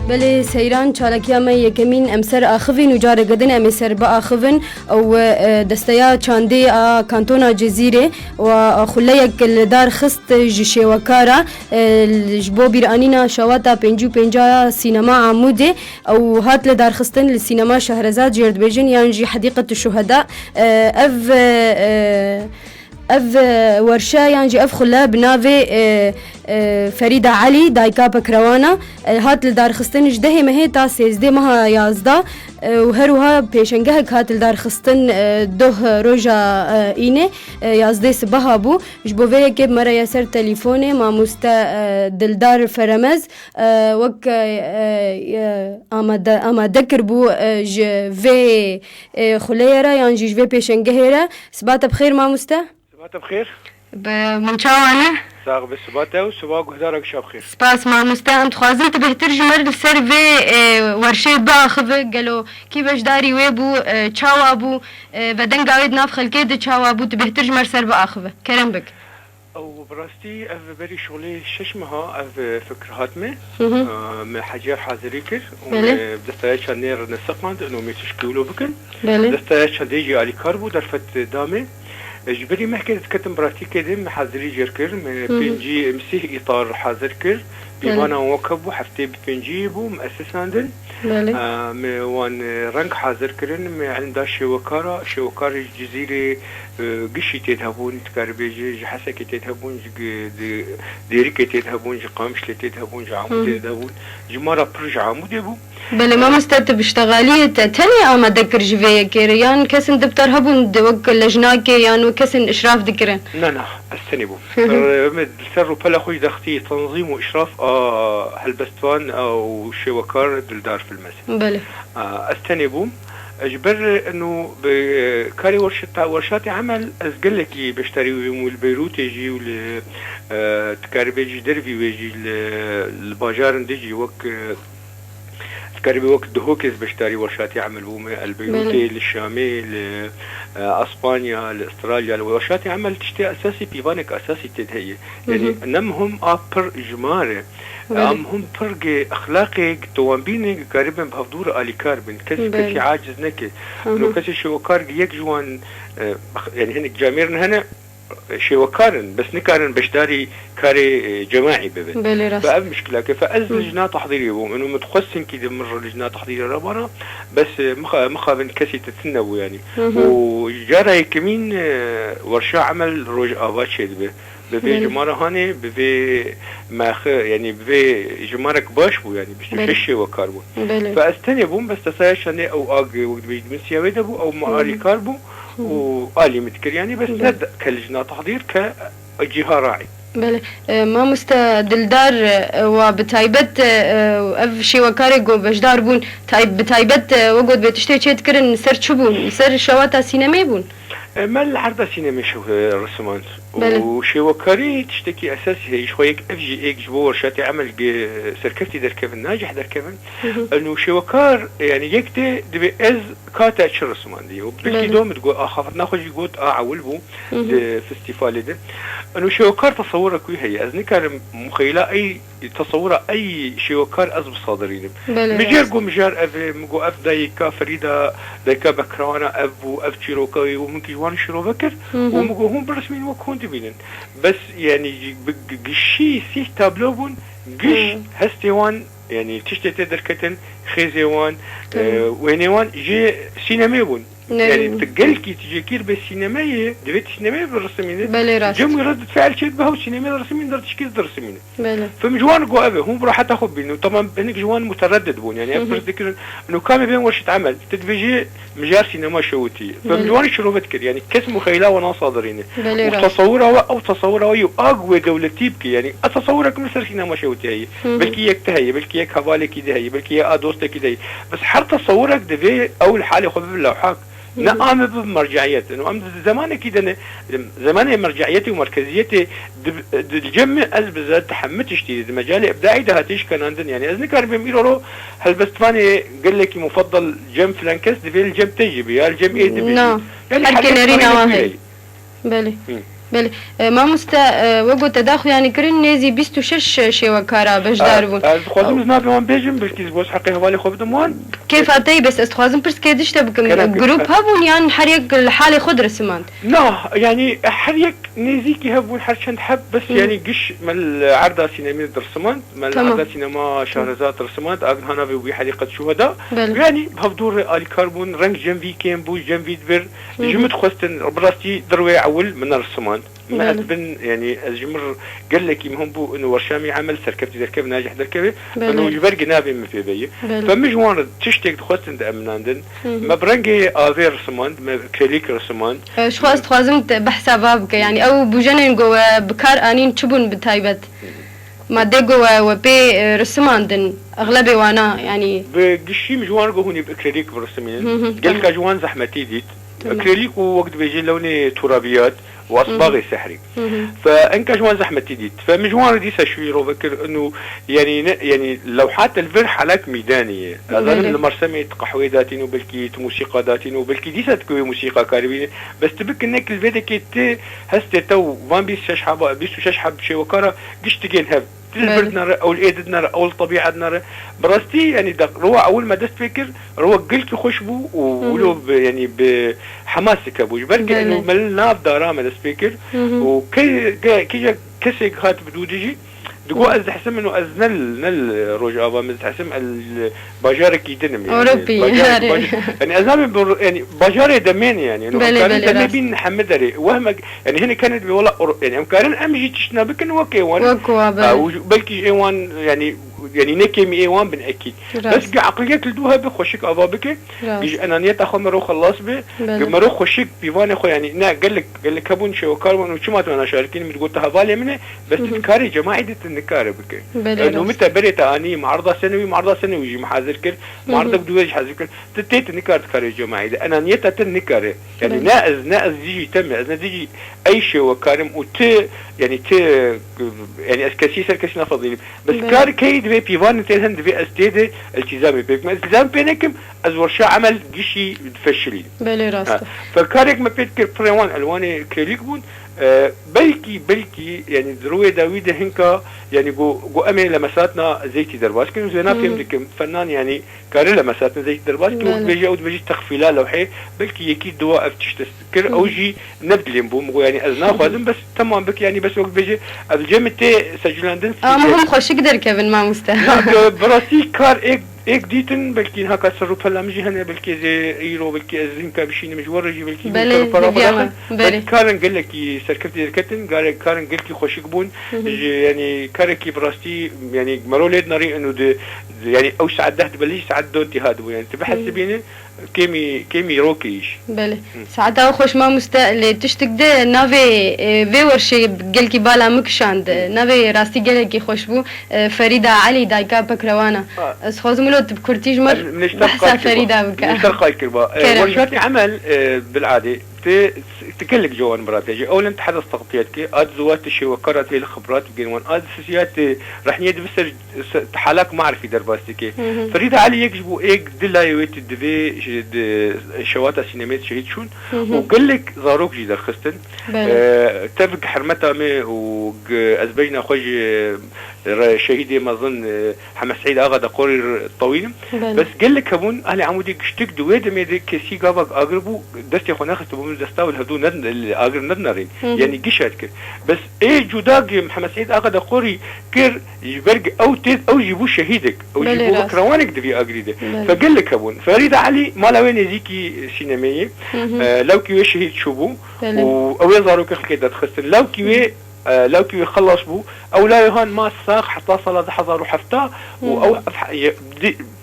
بله سیران چالکیا ما یکمین امسر آخوین و جاره گدن امسر با آخوین او دستیا چانده کانتونا جزیره و خله یک دار خست جشوکارا جبو بیرانینا شواتا 55 سینما عموده او هات لدار خستن لسینما شهرزاد جرد بیجن یعنی حدیقة الشهداء اف ورشة يعني اف خلا بنافي فريدة علي دايكا بكروانا هات لدار خستن جده ما هي تا 13 مها 11 وهروها بيشنگه هات لدار خستن ده روجا اینه 11 صبح بو جبوه که مرا یسر تليفوني ما مستا دلدار فرمز وك آماده کر بو جوه خلیرا يعني جوه بيشنگه سبات بخير ما مستا سبات بخير بمنشاوانا ساغ بسباته وسواق هدارك شاب خير سپاس ما مستعد خوازن تبه ترجمه لسر في ورشه باخذ قالوا كيفاش داري ويبو تشاو ابو بدن قاعد ناف خلكي د تشاو ابو تبه ترجمه لسر باخذ كرم بك او براستي اف بري شغلي ششمها اف فكر هاتمه من حجار حاضري كر ودستايا شانير نسقند انه متشكلوا بكن دستايا شديجي علي كاربو درفت دامه جبري محكي كتم براتي كدم حاضري جركر من بينجي مسيه اطار حاضر كر بيوانا وكبو حفتي بينجي بو مؤسس عندن وان رنگ حاضر كرن عند شوكارا الجزيرة قشي تذهبون تكاربيجي حسكي تذهبون ديريك تذهبون قامش تذهبون عمود تذهبون جمارة برج عمود يبو بله ما مستعد باشتغالية تاني اما ذكر جفية كيريان كسن دبتر هبون دوك لجناك يعني وكسن اشراف ذكرن لا استنبو سر بلا خوي دختي تنظيم واشراف هالبستوان او شوكار دلدار في المسا بله استنبو اجبر انه بكاري ورشات عمل ازقلكي بشتري والبيروت يجي تكاربيجي درفي ويجي الباجار ندجي وك تكاربي وقت دهوكز بشتري ورشات عمل بومي البيروتي للشامي لاسبانيا لاستراليا الورشات عمل تشتي اساسي بيبانك اساسي تدهي يعني نمهم ابر جماره هم فرق اخلاقي توانبيني قريبا بهفدور الي كاربن كسي عاجز نكي انه كسي شوكار يك جوان يعني هنك جاميرن هنا شوكارن بس نكارن بشتاري كاري جماعي ببن فأب مشكلة فأز لجنة تحضيري بوم انه متخصن كده مرة لجنة تحضيري ربنا بس مخابن كسي تتسنبو يعني وجارة كمين ورشة عمل روج آباد شد به بفي جمارة هاني بفي ماخ يعني بفي جمارك باش بو يعني بشتشي وكاربو فاستني بوم بس تسايشاني او اج وبيد من سياويدا بو او ماري كاربو وآلي متكر يعني بس هذا كلجنة تحضير كجهة راعي بله ما مستدلدار وبتايبت اف شي وكاري جو بجدار بون بتايبت وقود بتشتي تشي تكرن سر شبون سر شواتا سينمي بون ما العرضة سينما شو الرسومات وشوكاري تشتكي أساسي هي شويك أفجي إيك جبور شاتي عمل سركفتي در كيفن ناجح در كيفن إنه شوكار يعني يكتي دبي إز كاتا تش الرسومان دي وبلكي دوم تقول خافت ناخذ يقول عول بو فستيفال ده إنه شوكار تصورك هي أزني كان مخيلة أي تصور أي شوكار أزب صادرين مجار جو مجار أف مجو أف دايكا فريدة دايكا بكرانا أف وأف شيروكاوي وممكن يوان شرو بكر ومجو هم برسمين وكون تبينن بس يعني قشي سيه تابلوبون قش هستيوان يعني تشتي تقدر كتن خيزيوان وينيوان جي سينميبون يعني تقلكي تجي كير بالسينمائية دبيت السينمائية بالرسمين جم ردة فعل شيء بها والسينمائية الرسمين در تشكيل الرسمين فمجوان قوابه هم راح تاخذ بينه طبعا هناك جوان متردد بون يعني افرض ذكر انه كامل بين ورشة عمل تدفجي مجار سينما شوتي فمجوان شروع بتكر يعني كسم خيلا وانا صادرين وتصورها او تصورها اقوى دولتي بكي يعني اتصورك مثل سينما شوتي هي بلكي يكتهي بلكي يك حوالي كده هي بلكي يا دوستك كده هي بس حر تصورك دفي اول حالة خذ باللوحات نقام بمرجعيات انه ام زمان كده زمان مرجعيتي ومركزيتي الجمع از بزاد تحمتش تي مجال ابداعي ده هاتيش كان عندنا يعني اذن كان بيميروا هل بس فاني قال لك مفضل جم فلانكس دي الجم تجي بيا الجم ايه دي يعني حكينا رينا واحد بله بله ما مستا وقو تداخل يعني كرن نزي 26 شوكارا باش داربون خوازم زنابي وان بيجم بالكيز بوس حقي هوالي خوب دموان كيف أتي بس استخوازم برس كيدش تبكم جروب هابون يعني حريق الحالة خضر سمانت لا يعني حريق نزيكي هبون حرشان حب بس يعني قش من عرضة سينما درسمانت من عرضة سينما شهرزاد درسمانت أجن هنا بيبي حريقة شهداء يعني بهدور الكربون رنج جنبي كيم بو جنبي دبر جمت خوستن براستي دروي عول من الرسمانت ما أتبن يعني الجمر قال لك هم بو إنه ورشامي عمل سركبتي دركب ناجح دركبه إنه يبرق نابي ما في بيه فمجوان تشتك خوستن دأمناندن ما برنجي آذير رسمان ما كليك رسمان شو خوازم بحسابك يعني أو بوجنن جوا بكار أنين تبون بتايبت ما دقوا وبي رسماندن أغلبي وانا يعني بقشي مجوان جو هوني بكليك برسمين قال كجوان زحمتي ديت أكريليك ووقت بيجي لوني ترابيات واصباغي سحري فانك جوان زحمه تديت فمجوان دي سشويرو فكر انه يعني لوحات الفر حالات ميدانيه اظن المرسمه قحويداتين وبلكي موسيقى داتين وبلكي دي تكوي موسيقى كاربين بس تبك انك الفيديك هستي تو فان بيس شحابه بيس شحاب شي وكره قشتين هب البردنا او الايدنا او الطبيعه نرى براستي يعني روح اول ما دست فكر روح قلت خشبو ولو يعني بحماسك ابو بركي انه ملنا بدارامه دست فكر وكي كسي هات بدودجي دقوا از حسم انه از نل روج ابا مز حسم الباجارك يدنم يعني اوروبي يعني ازامي يعني باجاري دمين يعني انه كان بين حمدري وهم يعني هنا كانت ولا يعني امكان امجي تشنا بكن وكيوان بلكي ايوان يعني نكيم ايوان بن اكيد بس عقليات الدوها بخشك ابابك يجي انانيت اخو مرو خلاص به مرو خشك بيوان اخو يعني نا قال لك هبون شو كارون وشو انا شاركين بتقول تهبالي منه بس تكاري جماعه النكاره بك انه متى بريت اني معرضه سنوي يجي محاذر كر معرضه بدوج حاذر كر تتيت النكاره تكاري جماعه انانيتها النكاره يعني ناز يجي تم يجي اي شيء وكارم يعني يعني اسكاسي سركسنا فضيل بس كار كيد بي بيفان تهند بي استيد التزامي بيك ما التزام بينكم ازور شو عمل قشي تفشلي بلي راسته فكارك ما بيتكر بريوان الواني كليكبون بلكي يعني دروي داويد هنكا يعني جو امي لمساتنا زيتي درباش كانوا زينا فهمتكم فنان يعني كاري لمساتنا زيتي درباش كانوا بيجي تخفيلا لوحي بلكي يكيد دواء افتش تذكر او جي نبدلين بوم يعني ازنا خوازم بس تمام بك يعني بس وقت بيجي الجمتي سجلاندن مهم خوش يقدر كيفن ما مستاهل براسي كار ايك ديتن بلكي هكا تصرف هلا مجي هنا بلكي زي ايرو بلكي ازنكا بشيني مجورجي بلكي بس كارن قال لك سركبتي دركتن كارن قال لك خوش يقبون يعني كاركي براستي يعني مرولد ناري انه يعني او ساعات ده بليش ساعات دوتي هادو يعني تبحسبيني كيمي روكيش بله ساعات خوش ما اللي تشتك ده نافي في ورشي قلكي بالا مكشاند نافي راستي قلكي خوش بو فريدة علي دايكا بكروانا اسخوزملو تبكرتيج مر بحثا فريدة بكا مشترقاي كربا ورشاتي عمل بالعادة تكلك جوان براتجي اولا تحدث تغطيتك اد زوات الشيء وكرت هي الخبرات بجنوان اد سياسات راح نيد بس حالك معرفي درباستك فريدة علي يكجبوا ايك دلايويت الدفي شواتا سينمات شهيد شون وقال لك زاروك جي درخستن تفق حرمتها مي وازبينا خوج شهيدي ما اظن حمد سعيد اغا دقوري الطويل بس قال لك هبون اهل عمودي اشتك دويد ميدي كسي قابك اقربو دستي خو ناخذ تبون دستاول هدو اقر ندنرين يعني قشات كر بس ايه جوداق محمد سعيد اغا دقوري كر يبرق او تيد او جيبو شهيدك او جيبو بكروانك دفي اقريده فقال لك هبون فريدة علي ما لوين يزيكي سينمائي لو كي شهيد شوبو او يظهروا كده تخسر لو كي يخلص بو او لا يهان ما ساق حتى صل حضر وحفتا او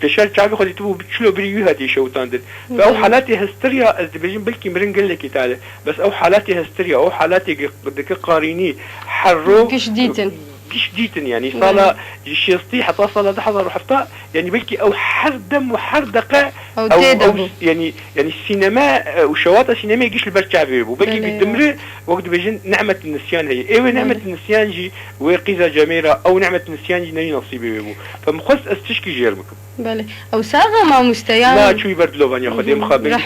بشار شعبي خدي تبو بتشلو بريو هدي شو تاندل فاو حالاتي هستيريا ازدبيجن بلكي مرنقل لك تعالى بس او حالاتي هستيريا او حالاتي بدك قاريني حرو كش ديتن قش ديتن يعني صالة شيستي حتى صالة تحضر وحفطاء يعني بلكي او حردم وحردقة او يعني السينما وشواطئ السينما يجيش البرشا بيبو بلكي بالدمرة وقت بيجن نعمة النسيان هي ايوه نعمة النسيان جي وقيزة جميرة او نعمة النسيان جي ناي نصيبي بيبو فمخص استشكي جيرمكم بله او ساغا ما مستيان لا شوي برد لوبان ياخذ مخابن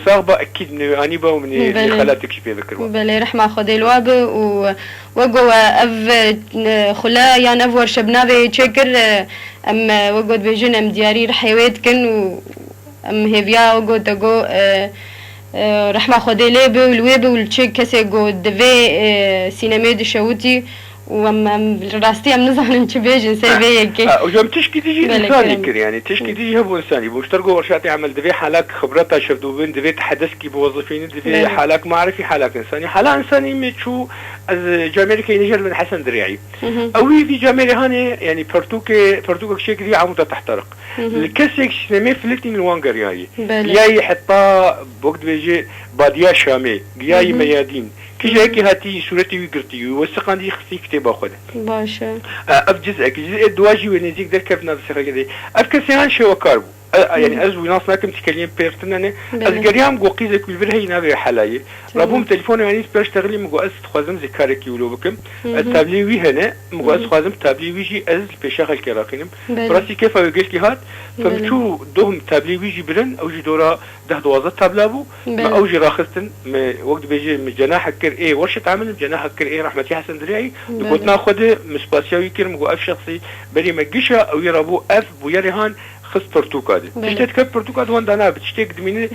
صاغبة اكيد من انيبا ومن خالاتك شي ذكر بله رحمة خدي الواب وقوا اف خلا يعني اف ورشبناوي تشكر ام وقود بيجن ام دياري رحيوات كن ام هيفيا وقود تقو رحمة خدي ليبي والويبي والتشيك كسي قود دفي سينما دشوتي وام راستي ام نزعل نشبيجن سيبيك وجم تشكي تيجي انساني كر يعني تشكي تيجي هو انساني بوشترقوا ورشاتي عمل دفي حالك خبرتها شفتوا بين دفي تحدثكي بوظيفين دفي حالك معرفي حالك انساني حالا انساني متشو از جامعي كي نجر من حسن دريعي اوي في جامعي هاني يعني برتوك شيك دي عمودة تحترق الكسيك سينما فلتين الوانجر ياي حتى بوقت بيجي باديا شامي ياي ميادين كي هيك هاتي صورتي وقرتي وسقاندي خصي كتابه خذ باشا اف جزء دواجي ونزيك در كيف ناس كذا اف كسيان شو كاربو يعني از وناس ناكم تكلم بيرتنا از قريام جو قيزه كل برهي نابي حلاي رابوم تليفون يعني بيشتغلي مغو از خوازم ذكرك يولو بكم التابلي وي هنا مغو از خوازم تابلي ويجي از بشغل كراكينم براسي كيف قلت هات فمشو دوهم تابلي ويجي برن او جي دورا ده دوازه تابلابو ما اوجي راخستن وقت بيجي من جناح كر ايه ورشه عمل جناح كر ايه رحمتي حسن دريعي قلت ناخذ مسباسياوي كر مغو اف شخصي بري مجيشه او يرابو اف بويرهان خص برتوكاد تشتت كب برتوكاد وان دانا بتشتك دميني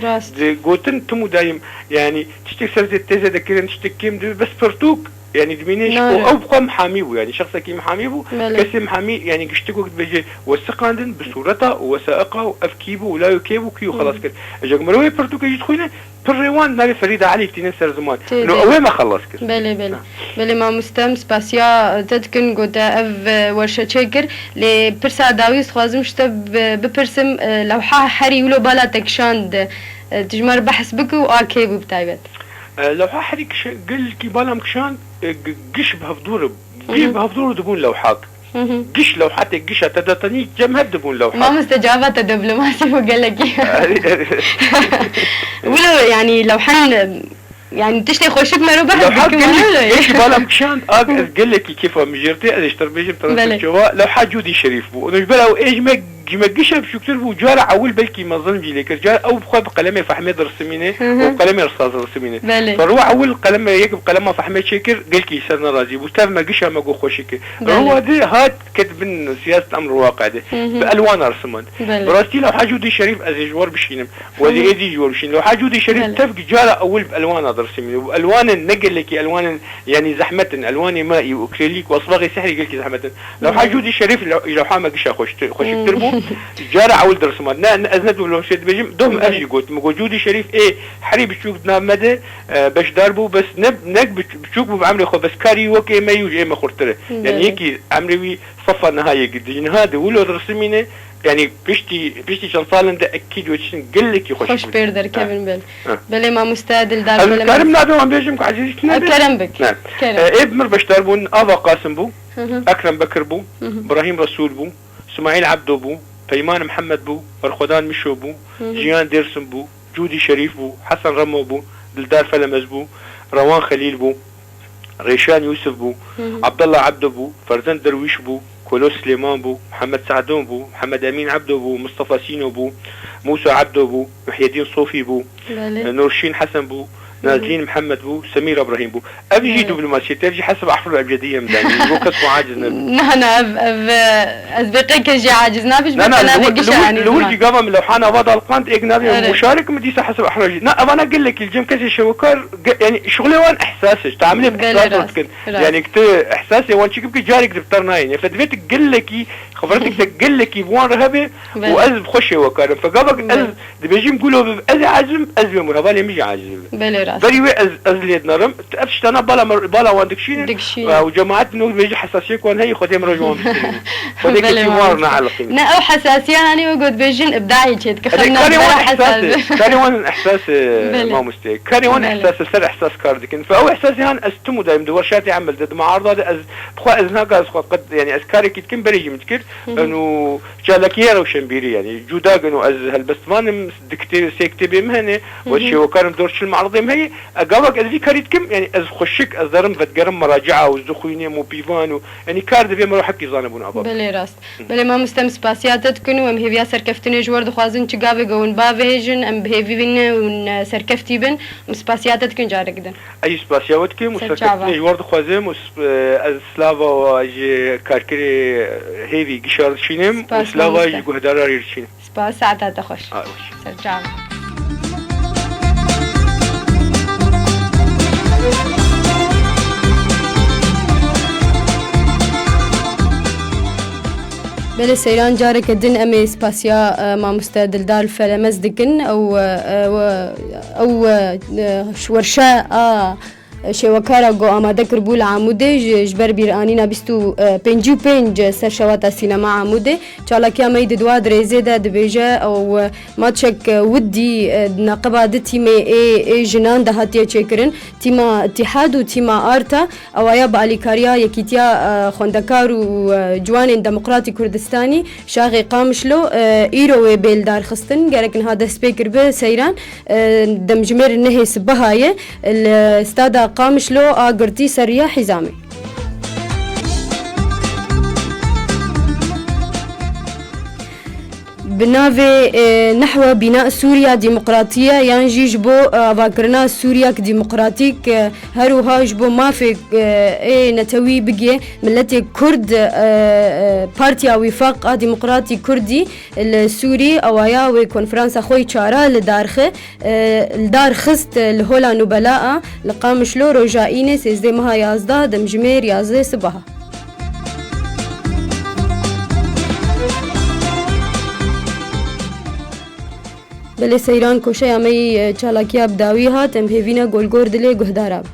قوتن تمو دايم يعني تشتك سرزة تيزة دكرن تشتك كيم بس برتوك يعني دمينيش او بقى محاميبو يعني شخص كي محاميبو كسي محامي يعني قشتك وقت بيجي وثقاندن بصورتها ووثائقها وافكيبو ولا يكيبو كيو خلاص كده جاكمروي برتوك يجي تخوينه بالريوان نبي فريدة علي تنين سر زمان لو أول ما خلص كده بله ما مستم سباسيا تدكن قدا اف ورشة شكر لبرسا داويس خوازم شتب ببرسم لوحة حري ولو بالا تكشاند تجمر بحث بكو وآكيبو بتايبت لوحة حري قل كي بالا مكشاند قش بهفدور بهفدور دبون لوحات قش لوحاتك قش تدتني جمهد دبون لوحات ما مستجابة دبلوماسي وقال لك ولو يعني لو حن يعني تشتي خوشك ما ربح لو حد قال بالا مكشان قال لك كيف مجرتي ايش تربيجم ترى لو حد جودي شريف بو انا بلا ايش ما جمجش بشكل بو جار عول بلكي ما ظن لك جار او بخو بقلمي فحمد رسمينه وقلمي رصاص رسمينه فروح عول قلم يكب قلمه فحمد شكر قال لي سرنا راضي بوستاف ما قش ما جو خوشك هو دي هات كتب سياسه امر واقع ده بالوان رسمان براستي لو حد جودي شريف از جوار بشينم ولي ايدي جوار بشين لو حد جودي شريف تفق جار اول بالوان رسمينه والوان نقل لك الوان يعني زحمه الوان مائي واكريليك واصبغي سحري قال لك زحمه لو حد جودي شريف لو حا ما قش خوش تربو جارع أول درس ما أزند ولا شيء بيجم دوم أجي قلت موجودي شريف إيه حريب بشوك نامده باش داربو بس نك بشوك بعمري خو بس كاري وكي ما يوجي إيه ما خرطره يعني هيك عمري صفى نهاية قد هذا ولا درس منه يعني بيشتي شنطالن ده أكيد وشين قل لك يخش خوش بيردر كيفن بل ما مستعدل دار بل كرم نادو عم بيجم عزيزي كرم بك نعم ابن باش داربون أبا قاسم بو أكرم بكر بو إبراهيم رسول بو اسماعيل عبدو بو فيمان محمد بو فرخدان مشو بو جيان ديرسم بو جودي شريف بو حسن رمو بو دلدار فلمز بو روان خليل بو ريشان يوسف بو عبد الله عبدو بو فرزان درويش بو كولو سليمان بو محمد سعدون بو محمد امين عبدو بو مصطفى سينو بو موسى عبدو بو محي الدين صوفي بو نورشين حسن بو نازلين محمد بو سمير ابراهيم بو ابي جي دبلوماسيه ترجي حسب احفر الابجديه مداني بو كسو عاجزنا نحن ازبقك جي عاجزنا باش يعني لوجي قام لو حنا وضع القنت اجنبي مشارك مديسه حسب احراجي لا انا اقول لك الجيم كسي شوكر يعني شغلي وان احساسك تعملي باحساسك يعني كت احساسي وان شيك جارك دفترناين يعني فدفيت تقول لك خبرتك تقول لك بوان رهبه واز خشي وكر فقابك از بيجي نقولوا از عزم از بمر هذا اللي مش عاجز بلي بري از ليد نرم تأبش أنا بالا واندكشين وجماعات إنه بيجي حساسية كون هي خديم رجوم خديك تيمارنا على القيمة نا أو حساسية أنا وجود بيجين إبداعي كده كخلنا كاريون إحساس ما مستي كاريون إحساس السر إحساس كاردكن فأو إحساسي هان أستمو دايم دورشاتي عمل ضد معارضة از بخوا از ناقص قد يعني أذكاري كتكن بريجي متكر إنه جالكيا وشنبيري يعني جوداق إنه از هالبستمان دكتور سيكتبي مهنة وشي وكارم دورش المعارضة هي أجاوك از كاريت كم يعني از خشك از درم فتقرم مراجعة وزخويني مو بيفانو يعني كارد بيم روح حكي زانبون أبا بله راست بله ما مستم سپاسیاتت کنو ام هیویا سرکفتنه جوار دخوازن چه گاوه گون باوهجن ام بهیوی بینه ون سرکفتی بین ام سپاسیاتت کن جاره گدن أي سپاسیات که مسرکفتنه جوار دخوازم از سلاوا و از کارکری هیوی گشار شینم و سلاوا از گهدارا ریرشین سپاس ساعتها خوش سرجعوا بله سيران جارك الدن أمي سباسيا ما مستعد دار فلمز دكن أو ورشاء شوكارا جو آماده کربول عموده جبر بیرانینا بیستو پنجو پنج سر شواتا سینما عموده چالاکیا مید دوا درزه ده دبیجه او ماتشک ودی نقبه ده تیم ای جنان ده هاتیه چکرن تیم اتحاد و تیم آرتا او آیا با الیکاریا یکیتیا خوندکار و جوان دموقراتی کردستانی شاغی قامشلو ایرو بیل دار خستن گرکن ها دست بکر به سیران دمجمر نهی سبهایه الاستاده قامشلو آقرتي سريع حزامي بناوي نحو بناء سوريا ديمقراطية ينجي جبو أفاكرنا سوريا كديمقراطيك هروها جبو ما في نتوي بقي ملتي كرد بارتيا وفاق ديمقراطي كردي السوري أوايا وكونفرانس أخوي شارع لدارخه الدار خست الهولا نبلاء لقامشلو رجائيني سيزدي مها يازدا دمجمير يازدي صباها بله سیران کوشه امی چالاکیا بداوی ها تم هیوینا گلگور دلی گهداراب